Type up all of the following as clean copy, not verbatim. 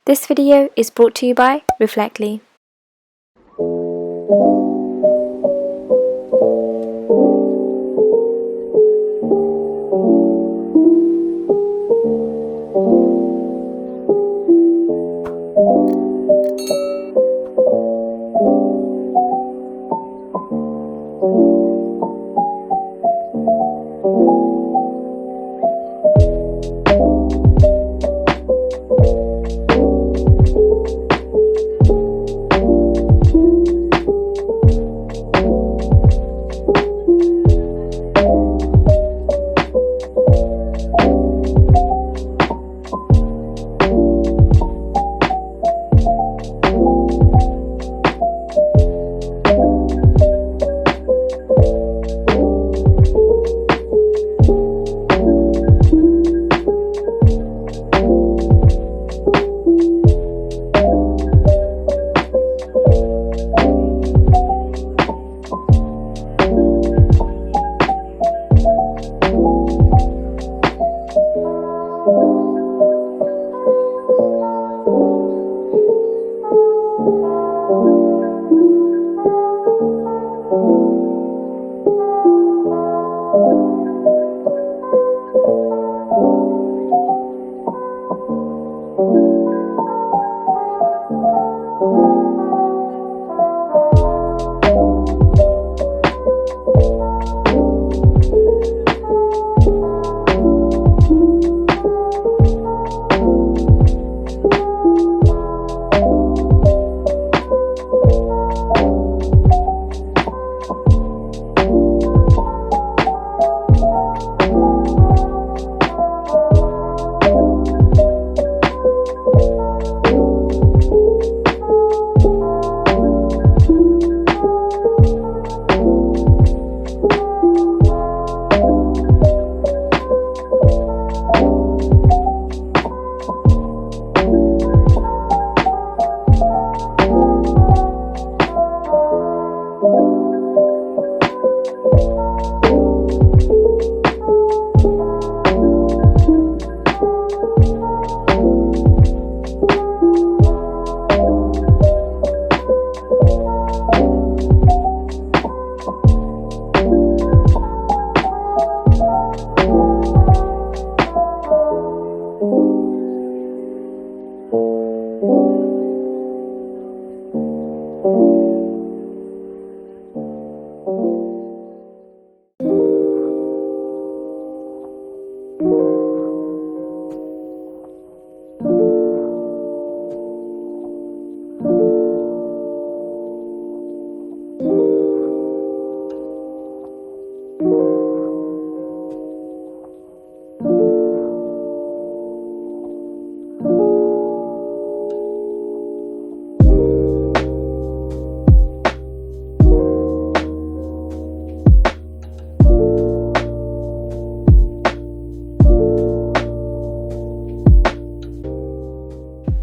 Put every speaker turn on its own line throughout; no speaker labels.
This video is brought to you by Reflectly.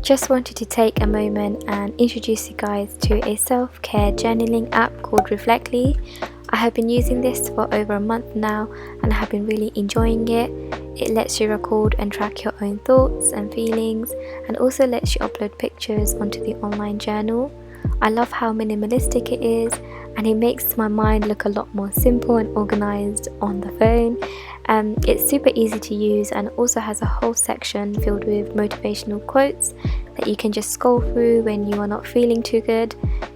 Just wanted to take a moment and introduce you guys to a self-care journaling app called Reflectly. I have been using this for over a month now and I have been really enjoying it. It lets you record and track your own thoughts and feelings and also lets you upload pictures onto the online journal. I love how minimalistic it is and it makes my mind look a lot more simple and organized on the phone. It's super easy to use and also has a whole section filled with motivational quotes that you can just scroll through when you are not feeling too good.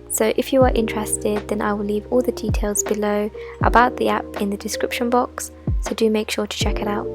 So if you are interested, then I will leave all the details below about the app in the description box, so do make sure to check it out.